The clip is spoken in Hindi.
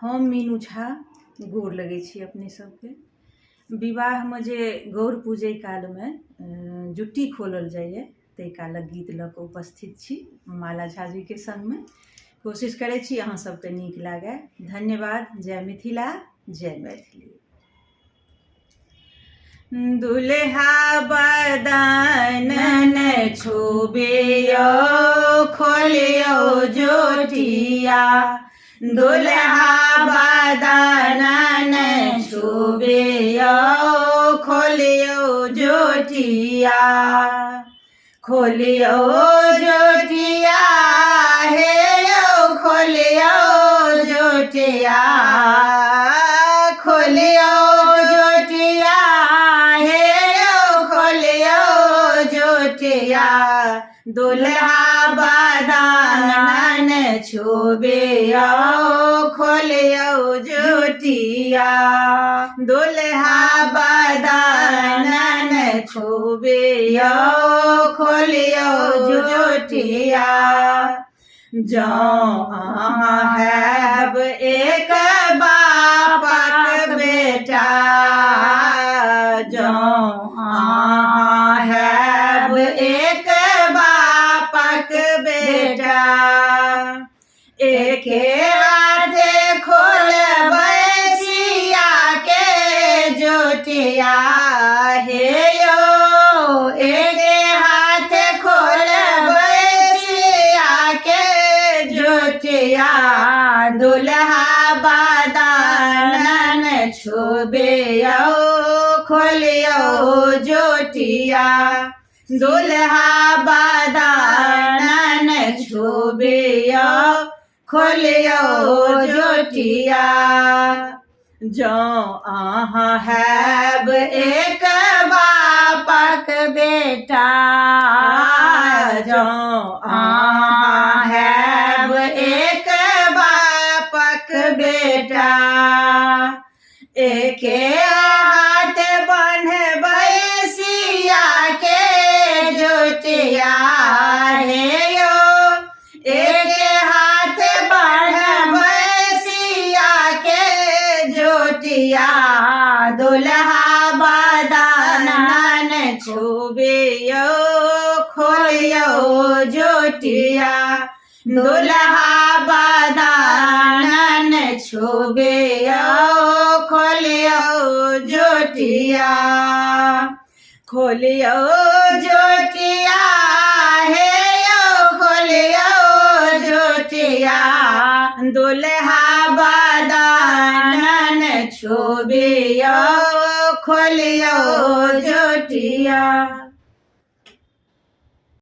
हम मीनू झा गोर लगै छी अपने सबके। विवाह में जे गौर पूजै काल में जुट्टी खोलल जाइए ताहि कालक गीत लऽ कऽ उपस्थित छी माला झा जी के संग में। कोशिश करै छी अहाँ सबके नीक लागे। धन्यवाद। जय मिथिला, जय मैथिली। दुल्हा बदन न छुबियो खोलियो जोटिया, दुल्हा बदन न छुबियो खोलियो जोटिया, खोलियो जोटिया हे यो खोलियो जोटिया, खोलियो जोटिया हे यो खोलियो जोटिया, दुल्हा बदन न छुबियो खोलियो जोटिया, दुल्हा बदन न छुबियो खोलियो जोटिया। जँ अहाँ हैब एक बापक बेटा, जँ अहाँ हैब एक बापक बेटा, एके हाथे खोलबै सिया के जोटिया हे यो, एके हाथे खोलबै सिया के जोटिया, दुल्हा बदन न छुबियो खोलियो जोटिया, दुल्हा बदन न छुबियो खोलियो जोटिया। जँ अहाँ हैब एक बापक बेटा, जँ अहाँ हैब एक बापक बेटा, एके हाथ बन्हबै सिया के जोटिया हे यो, एके हाथ बन्हबै सिया के जोटिया, दुल्हा बदन न छुबियो खोलियो जोटिया, दुल्हा बदन न छुबियो खोलियो जोटिया, खोलियो जोटिया हे यो खोलियो जोटिया, दुल्हा बदन न छुबियो खोलियो जोटिया।